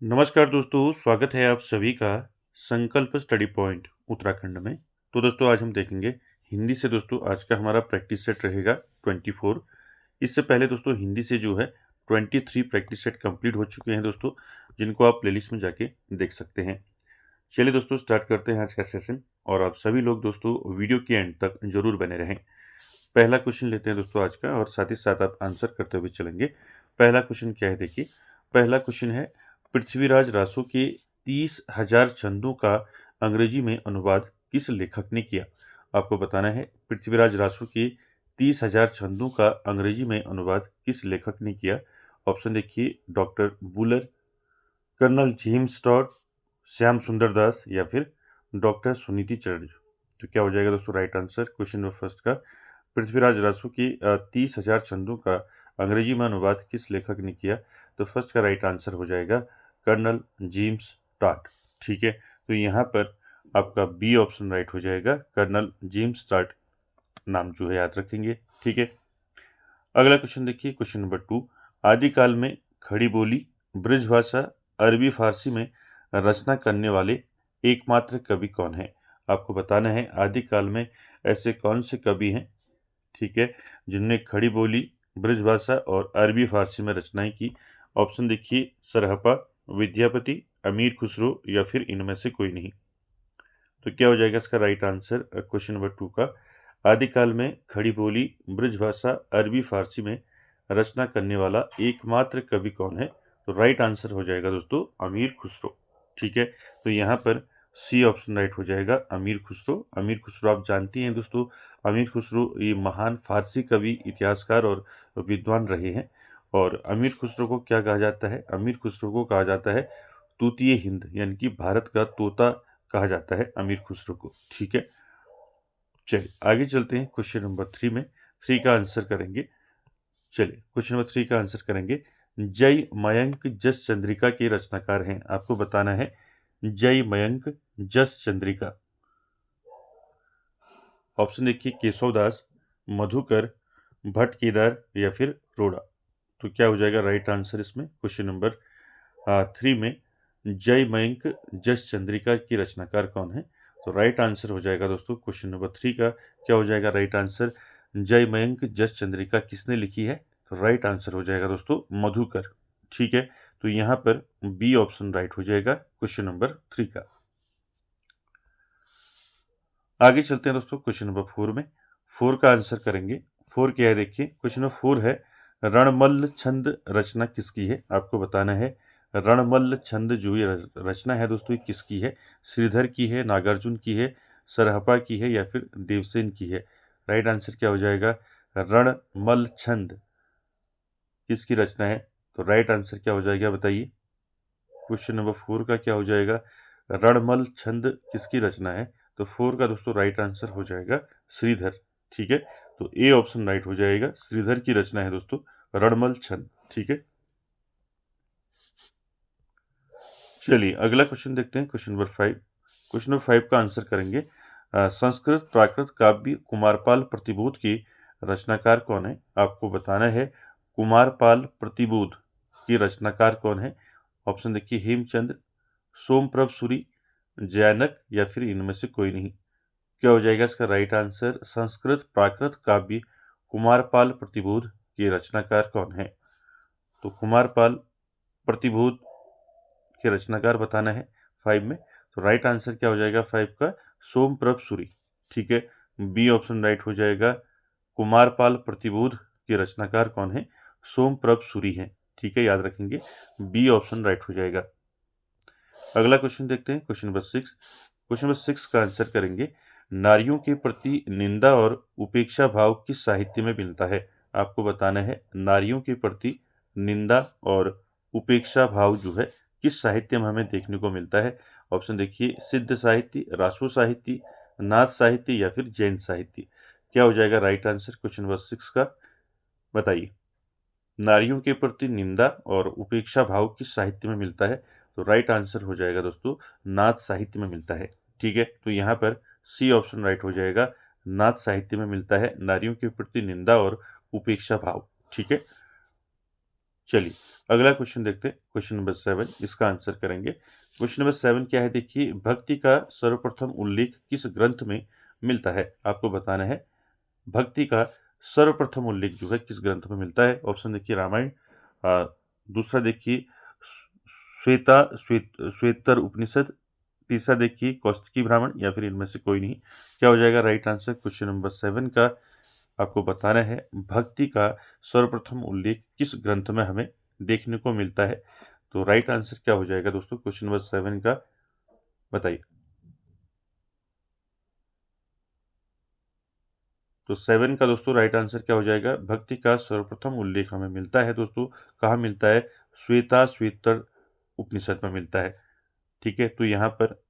नमस्कार दोस्तों, स्वागत है आप सभी का संकल्प स्टडी पॉइंट उत्तराखंड में। तो दोस्तों आज हम देखेंगे हिंदी से। दोस्तों आज का हमारा प्रैक्टिस सेट रहेगा 24। इससे पहले दोस्तों हिंदी से जो है 23 प्रैक्टिस सेट कंप्लीट हो चुके हैं दोस्तों, जिनको आप प्लेलिस्ट में जाके देख सकते हैं। चलिए दोस्तों स्टार्ट करते हैं आज का सेशन, और आप सभी लोग दोस्तों वीडियो के एंड तक जरूर बने रहें। पहला क्वेश्चन लेते हैं दोस्तों आज का, और साथ ही साथ आप आंसर करते हुए चलेंगे। पहला क्वेश्चन क्या है देखिए। पहला क्वेश्चन है, पृथ्वीराज रासो के 30,000 छंदों का अंग्रेजी में अनुवाद किस लेखक ने किया। आपको बताना है पृथ्वीराज रासो के 30,000 छंदों का अंग्रेजी में अनुवाद किस लेखक ने किया। ऑप्शन देखिए, doctor Buhler, colonel James Tod, Shyam Sundar Das, या फिर डॉक्टर सुनीति चटर्जी। तो क्या हो जाएगा दोस्तों right answer question number first का। पृथ्वीराज रासो की 30,000 छंदों का अंग्रेजी में अनुवाद किस लेखक ने किया। तो फर्स्ट का राइट आंसर हो जाएगा कर्नल जेम्स टॉड। ठीक है, तो यहाँ पर आपका बी ऑप्शन राइट हो जाएगा, कर्नल जेम्स टॉड नाम जो है याद रखेंगे। ठीक है, अगला क्वेश्चन देखिए, क्वेश्चन नंबर 2। आदिकाल में खड़ी बोली, ब्रजभाषा, अरबी फारसी में रचना करने वाले एकमात्र कवि कौन है। आपको बताना है आदिकाल में ऐसे कौन से कवि हैं, ठीक है, जिनने खड़ी बोली, ब्रजभाषा और अरबी फारसी में रचनाएं की। ऑप्शन देखिए, सरहपा, विद्यापति, अमीर खुसरो, या फिर इनमें से कोई नहीं। तो क्या हो जाएगा इसका राइट आंसर क्वेश्चन नंबर 2 का। आदिकाल में खड़ी बोली, ब्रजभाषा, अरबी फारसी में रचना करने वाला एकमात्र कवि कौन है। तो राइट आंसर हो जाएगा दोस्तों अमीर खुसरो। ठीक है, तो यहाँ पर सी ऑप्शन राइट हो जाएगा, अमीर खुसरो। अमीर खुसरो आप जानती हैं दोस्तों, अमीर खुसरो ये महान फारसी कवि, इतिहासकार और विद्वान रहे हैं। और अमीर खुसरो को क्या कहा जाता है, अमीर खुसरो को कहा जाता है तूतीय हिंद, यानी कि भारत का तोता कहा जाता है अमीर खुसरो को। ठीक है, चलिए आगे चलते हैं क्वेश्चन नंबर 3 में। 3 का आंसर करेंगे। चलिए क्वेश्चन नंबर 3 का आंसर करेंगे। जय मयंक जस चंद्रिका के रचनाकार हैं। आपको बताना है जय मयंक जस चंद्रिका। ऑप्शन देखिए, केशव दास, मधुकर, भट्ट केदार, या फिर रोड़ा। तो क्या हो जाएगा राइट आंसर इसमें क्वेश्चन नंबर 3 में, जय मयंक जस चंद्रिका की रचनाकार कौन है। तो राइट आंसर हो जाएगा दोस्तों क्वेश्चन नंबर 3 का। क्या हो जाएगा राइट आंसर, जय मयंक जस चंद्रिका किसने लिखी है। तो राइट आंसर हो जाएगा दोस्तों मधुकर। ठीक है, तो यहाँ पर बी ऑप्शन राइट हो जाएगा क्वेश्चन नंबर 3 का। आगे चलते हैं दोस्तों क्वेश्चन नंबर 4 में। 4 का आंसर करेंगे। 4 क्या है देखिए, क्वेश्चन नंबर 4 है, रणमल्ल छंद रचना किसकी है। आपको बताना है रणमल्ल छंद जो ये रचना है दोस्तों ये किसकी है। श्रीधर की है, नागार्जुन की है, सरहपा की है, या फिर देवसेन की है। राइट आंसर क्या हो जाएगा, रणमल्ल छंद किसकी रचना है। तो राइट आंसर क्या हो जाएगा बताइए, क्वेश्चन नंबर 4 का क्या हो जाएगा, रणमल छंद किसकी रचना है। तो 4 का दोस्तों राइट आंसर हो जाएगा श्रीधर। ठीक है, तो ए ऑप्शन राइट हो जाएगा, श्रीधर की रचना है दोस्तों रणमल छंद। ठीक है, चलिए अगला क्वेश्चन देखते हैं, क्वेश्चन नंबर 5। क्वेश्चन नंबर 5 का आंसर करेंगे। संस्कृत प्राकृत काव्य कुमारपाल प्रतिबोध की रचनाकार कौन है। आपको बताना है कुमारपाल प्रतिबोध की रचनाकार कौन है। ऑप्शन देखिए, हेमचंद्र, सोमप्रभ सूरी, जैनक, या फिर इनमें से कोई नहीं। क्या हो जाएगा इसका राइट आंसर, संस्कृत प्राकृत काव्य कुमारपाल प्रतिबोध के रचनाकार कौन है। तो कुमारपाल प्रतिबोध के रचनाकार बताना है 5 में। तो राइट आंसर क्या हो जाएगा 5 का, सोमप्रभ सूरी। ठीक है, बी ऑप्शन राइट हो जाएगा, कुमारपाल प्रतिबोध के रचनाकार कौन है, सोमप्रभ सूरी है। ठीक है, याद रखेंगे, बी ऑप्शन राइट हो जाएगा। अगला क्वेश्चन देखते हैं, क्वेश्चन नंबर 6। क्वेश्चन नंबर 6 का आंसर करेंगे। नारियों के प्रति निंदा और उपेक्षा भाव किस साहित्य में मिलता है। आपको बताना है नारियों के प्रति निंदा और उपेक्षा भाव जो है किस साहित्य में हमें देखने को मिलता है। ऑप्शन देखिए, सिद्ध साहित्य, रासो साहित्य, नाथ साहित्य, या फिर जैन साहित्य। क्या हो जाएगा राइट आंसर क्वेश्चन नंबर 6 का, बताइए। नारियों के प्रति निंदा और उपेक्षा भाव किस साहित्य में मिलता है। तो राइट आंसर हो जाएगा दोस्तों, नाथ साहित्य में मिलता है। ठीक है, तो यहाँ पर सी ऑप्शन राइट हो जाएगा, नाथ साहित्य में मिलता है नारियों के प्रति निंदा और उपेक्षा भाव। ठीक है, चलिए अगला क्वेश्चन देखते हैं, क्वेश्चन नंबर 7, इसका आंसर करेंगे। क्वेश्चन नंबर 7 क्या है देखिए, भक्ति का सर्वप्रथम उल्लेख किस ग्रंथ में मिलता है? आपको बताना है भक्ति का सर्वप्रथम उल्लेख जो है किस ग्रंथ में मिलता है। ऑप्शन देखिए रामायण, दूसरा देखिए श्वेतर उपनिषद, तीसरा देखिए कौस्तुकी ब्राह्मण, या फिर इनमें से कोई नहीं। क्या हो जाएगा राइट आंसर? क्वेश्चन नंबर 7 का आपको बताना है भक्ति का सर्वप्रथम उल्लेख किस ग्रंथ में हमें देखने को मिलता है। तो राइट आंसर क्या हो जाएगा दोस्तों क्वेश्चन नंबर 7 का, बताइए। तो 7 का दोस्तों राइट आंसर क्या हो जाएगा? भक्ति का सर्वप्रथम उल्लेख हमें मिलता है दोस्तों, कहाँ मिलता है? श्वेतर उपनिषद में मिलता है। ठीक है, तो यहाँ पर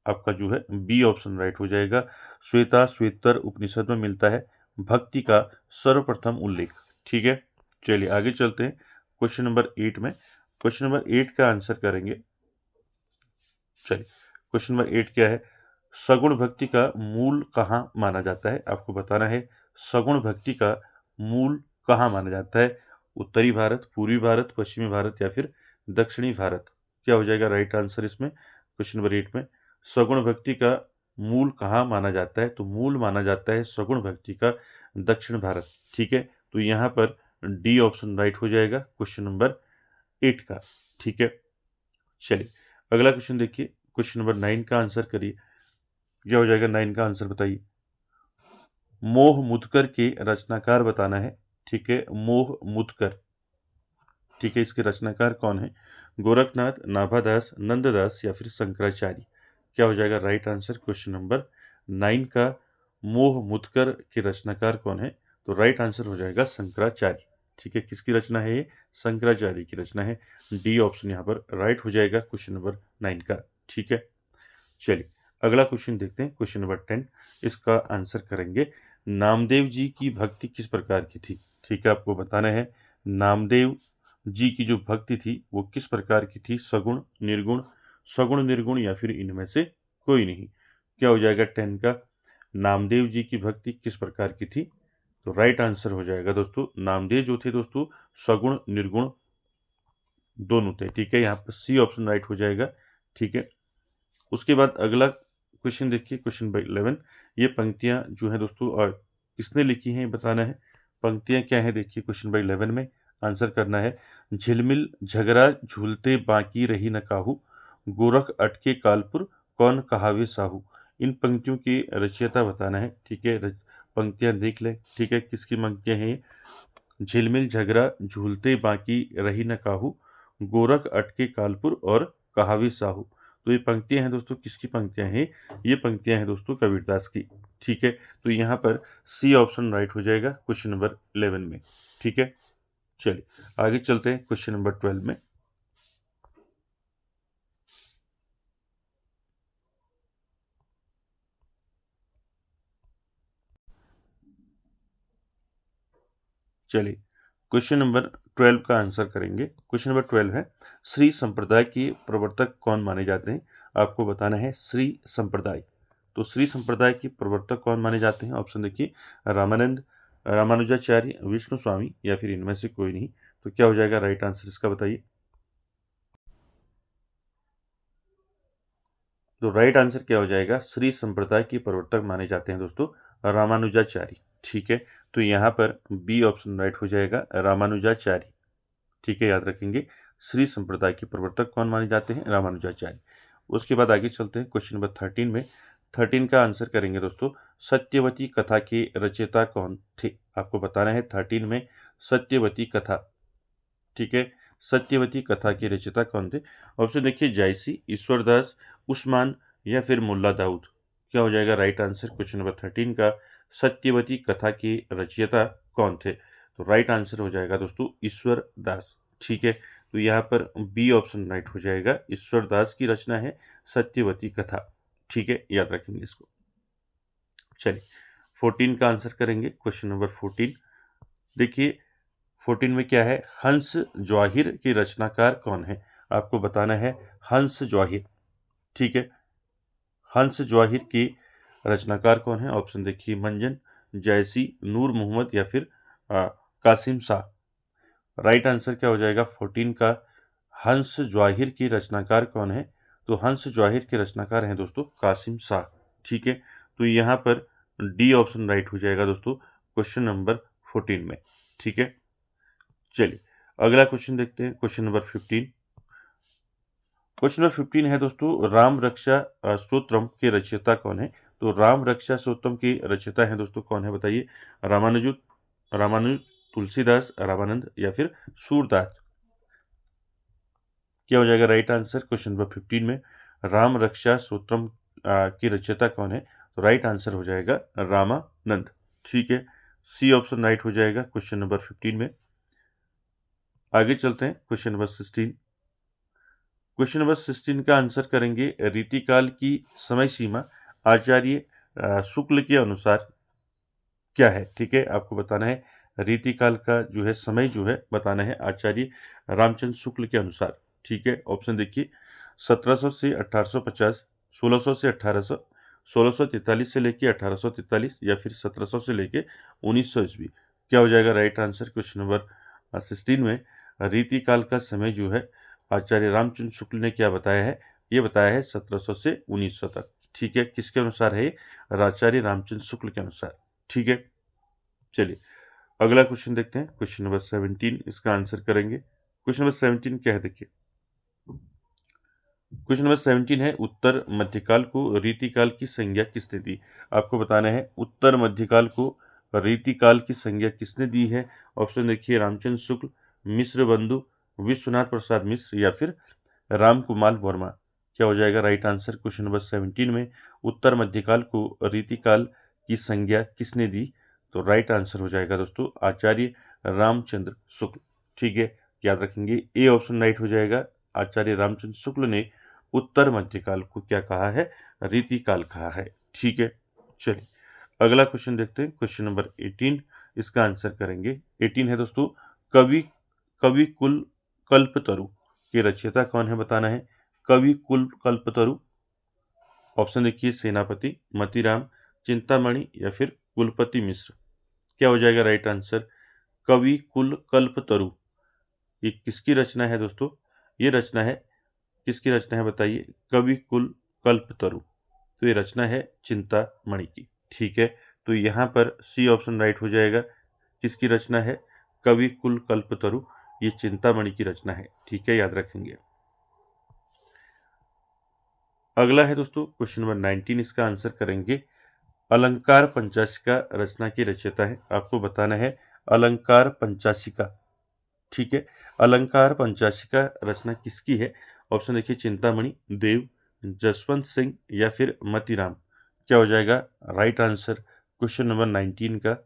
आपका जो है बी ऑप्शन राइट हो जाएगा। श्वेतर उपनिषद में मिलता है भक्ति का सर्वप्रथम उल्लेख। ठीक है, चलिए आगे चलते हैं क्वेश्चन नंबर 8 में। क्वेश्चन नंबर 8 का आंसर करेंगे। चलिए क्वेश्चन नंबर 8 क्या है? सगुण भक्ति का मूल कहाँ माना जाता है? आपको बताना है सगुण भक्ति का मूल कहाँ माना जाता है। उत्तरी भारत, पूर्वी भारत, पश्चिमी भारत, या फिर दक्षिणी भारत। क्या हो जाएगा राइट आंसर इसमें क्वेश्चन नंबर 8 में? सगुण भक्ति का मूल कहाँ माना जाता है? तो मूल माना जाता है सगुण भक्ति का दक्षिण भारत। ठीक है, तो यहाँ पर डी ऑप्शन राइट हो जाएगा क्वेश्चन नंबर 8 का। ठीक है, चलिए अगला क्वेश्चन देखिए, क्वेश्चन नंबर 9 का आंसर करिए। क्या हो जाएगा 9 का आंसर बताइए। मोह मुदकर के रचनाकार बताना है। ठीक है, मोह मुदकर, ठीक है, इसके रचनाकार कौन है? गोरखनाथ, नाभादास, नंददास, या फिर शंकराचार्य। क्या हो जाएगा राइट आंसर क्वेश्चन नंबर 9 का? मोह मुदकर के रचनाकार कौन है? तो राइट आंसर हो जाएगा शंकराचार्य। ठीक है, किसकी रचना है ये? शंकराचार्य की रचना है। डी ऑप्शन यहाँ पर राइट हो जाएगा क्वेश्चन नंबर 9 का। ठीक है, चलिए अगला क्वेश्चन देखते हैं, क्वेश्चन नंबर 10, इसका आंसर करेंगे। नामदेव जी की भक्ति किस प्रकार की थी? ठीक है, आपको बताना है नामदेव जी की जो भक्ति थी वो किस प्रकार की थी। सगुण, निर्गुण, सगुण निर्गुण, या फिर इनमें से कोई नहीं। क्या हो जाएगा 10 का? नामदेव जी की भक्ति किस प्रकार की थी? तो राइट आंसर हो जाएगा दोस्तों, नामदेव जो थे दोस्तों सगुण निर्गुण दोनों थे। ठीक है, यहाँ पर सी ऑप्शन राइट हो जाएगा। ठीक है, उसके बाद अगला क्वेश्चन देखिए, क्वेश्चन नंबर 11। ये पंक्तियां जो है दोस्तों और किसने लिखी हैं बताना है। पंक्तियां क्या है देखिए क्वेश्चन नंबर 11 में, आंसर करना है। झिलमिल झगड़ा झूलते बाकी रही न काहू, गोरख अटके कालपुर कौन कहावे साहू। इन पंक्तियों की रचयिता बताना है। ठीक है, पंक्तियां देख लें। ठीक है, किसकी पंक्तियां हैं? झिलमिल झगड़ा झूलते बाकी रही न काहू, गोरख अटके कालपुर और कहावे साहू। तो ये पंक्तियां हैं दोस्तों, किसकी पंक्तियां हैं? ये पंक्तियां हैं दोस्तों कबीरदास की। ठीक है, तो यहाँ पर सी ऑप्शन राइट हो जाएगा क्वेश्चन नंबर 11 में। ठीक है, चलिए आगे चलते हैं क्वेश्चन नंबर 12 में। चलिए क्वेश्चन नंबर 12 का आंसर करेंगे। क्वेश्चन नंबर 12 है, श्री संप्रदाय के प्रवर्तक कौन माने जाते हैं? आपको बताना है श्री संप्रदाय। तो श्री संप्रदाय के प्रवर्तक कौन माने जाते हैं? ऑप्शन देखिए रामानंद, रामानुजाचार्य, विष्णु स्वामी, या फिर इनमें से कोई नहीं। तो क्या हो जाएगा राइट आंसर इसका बताइए। तो राइट आंसर क्या हो जाएगा? श्री संप्रदाय के प्रवर्तक माने जाते हैं दोस्तों रामानुजाचार्य। ठीक है, तो यहाँ पर बी ऑप्शन राइट हो जाएगा रामानुजाचार्य। ठीक है, याद रखेंगे श्री संप्रदाय के प्रवर्तक कौन माने जाते हैं? रामानुजाचार्य। उसके बाद आगे चलते हैं क्वेश्चन नंबर 13 में। 13 का आंसर करेंगे दोस्तों, सत्यवती कथा के रचयिता कौन थे? आपको बताना है 13 में सत्यवती कथा। ठीक है, सत्यवती कथा के रचयिता कौन थे? ऑप्शन देखिए जायसी, ईश्वरदास, उस्मान, या फिर मुल्ला दाऊद। क्या हो जाएगा राइट आंसर क्वेश्चन नंबर 13 का? सत्यवती कथा के रचयिता कौन थे? तो राइट आंसर हो जाएगा दोस्तों ईश्वर दास। ठीक है, तो यहाँ पर बी ऑप्शन राइट हो जाएगा, ईश्वर दास की रचना है सत्यवती कथा। ठीक है, याद रखेंगे इसको। चलिए 14 का आंसर करेंगे, क्वेश्चन नंबर 14। देखिए 14 में क्या है? हंस जवाहिर के रचनाकार कौन है? आपको बताना है हंस जवाहिर। ठीक है, हंस जवाहिर के रचनाकार कौन है? ऑप्शन देखिए मंजन, जैसी, नूर मोहम्मद, या फिर कासिम शाह। राइट आंसर क्या हो जाएगा 14 का हंस ज्वाहिर की रचनाकार कौन है? तो हंस ज्वाहिर के रचनाकार हैं दोस्तों कासिम शाह। ठीक है, तो यहाँ पर डी ऑप्शन राइट हो जाएगा दोस्तों क्वेश्चन नंबर 14 में। ठीक है, चलिए अगला क्वेश्चन देखते हैं, क्वेश्चन नंबर 15। क्वेश्चन नंबर 15 है दोस्तों, राम रक्षा स्तोत्रम के रचयिता कौन है? तो राम रक्षा स्तोत्रम के रचयिता हैं दोस्तों कौन है बताइए? रामानुज, तुलसीदास, रामानंद या फिर सूरदास? क्या हो जाएगा राइट आंसर क्वेश्चन नंबर 15 में? राम रक्षा स्तोत्रम की रचयिता कौन है? तो राइट आंसर हो जाएगा रामानंद। ठीक है, सी ऑप्शन राइट हो जाएगा क्वेश्चन नंबर 15 में। आगे चलते हैं क्वेश्चन नंबर 16। क्वेश्चन नंबर 16 का आंसर करेंगे, रीतिकाल की समय सीमा आचार्य शुक्ल के अनुसार क्या है? ठीक है, आपको बताना है रीतिकाल का जो है समय जो है बताना है आचार्य रामचंद्र शुक्ल के अनुसार। ठीक है, ऑप्शन देखिए 1700 से 1850, 1600 से 1800, 1643 से लेके 1843 या फिर 1700 से लेके 1900 ईस्वी। क्या हो जाएगा राइट आंसर क्वेश्चन नंबर 16 में? रीतिकाल का समय जो है आचार्य रामचंद्र शुक्ल ने क्या बताया है? ये बताया है 1700 से 1900 तक। ठीक है, किसके अनुसार है? आचार्य रामचंद्र शुक्ल के अनुसार। ठीक है, चलिए अगला क्वेश्चन देखते हैं, क्वेश्चन नंबर 17 इसका आंसर करेंगे। क्वेश्चन नंबर 17 क्या है देखिए, क्वेश्चन नंबर 17 है, उत्तर मध्यकाल को रीतिकाल की संज्ञा किसने दी? आपको बताना है उत्तर मध्यकाल को रीतिकाल की संज्ञा किसने दी है? ऑप्शन देखिए रामचंद्र शुक्ल, मिश्र बंधु, विश्वनाथ प्रसाद मिश्र या फिर रामकुमार वर्मा। क्या हो जाएगा राइट आंसर क्वेश्चन नंबर 17 में? उत्तर मध्यकाल को रीतिकाल की संज्ञा किसने दी? तो राइट आंसर हो जाएगा दोस्तों आचार्य रामचंद्र शुक्ल। ठीक है, याद रखेंगे ए ऑप्शन राइट हो जाएगा। आचार्य रामचंद्र शुक्ल ने उत्तर मध्यकाल को क्या कहा है? रीतिकाल कहा है। ठीक है, चलिए अगला क्वेश्चन देखते हैं, क्वेश्चन नंबर 18 इसका आंसर करेंगे। 18 है दोस्तों, कवि कवि कुल कल्पतरु के रचयिता कौन है बताना है? कवि कुल कल्पतरु, ऑप्शन देखिए सेनापति, मतीराम, चिंतामणि या फिर कुलपति मिश्र। क्या हो जाएगा राइट आंसर? कवि कुल कल्पतरु ये किसकी रचना है दोस्तों? ये रचना है, किसकी रचना है बताइए? कवि कुल कल्पतरु, तो ये रचना है चिंतामणि की। ठीक है, तो यहाँ पर सी ऑप्शन राइट हो जाएगा। किसकी रचना है? कवि कुल कल्पतरु, ये चिंतामणि की रचना है। ठीक है, याद रखेंगे। अगला है दोस्तों क्वेश्चन नंबर 19 इसका आंसर करेंगे। अलंकार पंचाशिका रचना की रचयिता है, आपको बताना है अलंकार पंचाशिका। ठीक है, अलंकार पंचाशिका रचना किसकी है? ऑप्शन देखिए चिंतामणि, देव, जसवंत सिंह या फिर मतीराम। क्या हो जाएगा राइट आंसर क्वेश्चन नंबर 19 का?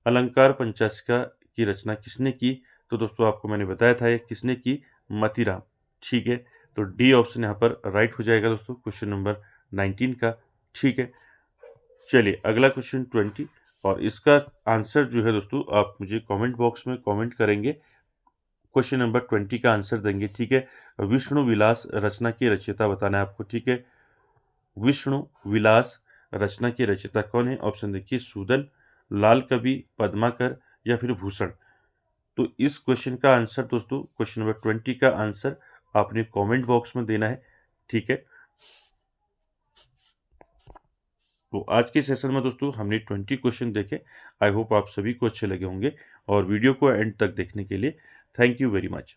अलंकार पंचाशिका की रचना किसने की? तो दोस्तों आपको मैंने बताया था ये किसने की? मतीराम। ठीक है, तो डी ऑप्शन यहाँ पर राइट हो जाएगा दोस्तों क्वेश्चन नंबर 19 का। ठीक है, चलिए अगला क्वेश्चन 20 और इसका आंसर जो है दोस्तों आप मुझे कमेंट बॉक्स में कमेंट करेंगे। क्वेश्चन नंबर 20 का आंसर देंगे। ठीक है, विष्णु विलास रचना की रचयिता बताना है आपको। ठीक है, विष्णु विलास रचना की रचयिता कौन है? ऑप्शन देखिए सूदन, लाल कवि, पद्माकर या फिर भूषण। तो इस क्वेश्चन का आंसर दोस्तों क्वेश्चन नंबर 20 का आंसर आपने कमेंट बॉक्स में देना है। ठीक है, तो आज के सेशन में दोस्तों हमने 20 क्वेश्चन देखे। आई होप आप सभी को अच्छे लगे होंगे और वीडियो को एंड तक देखने के लिए थैंक यू वेरी मच।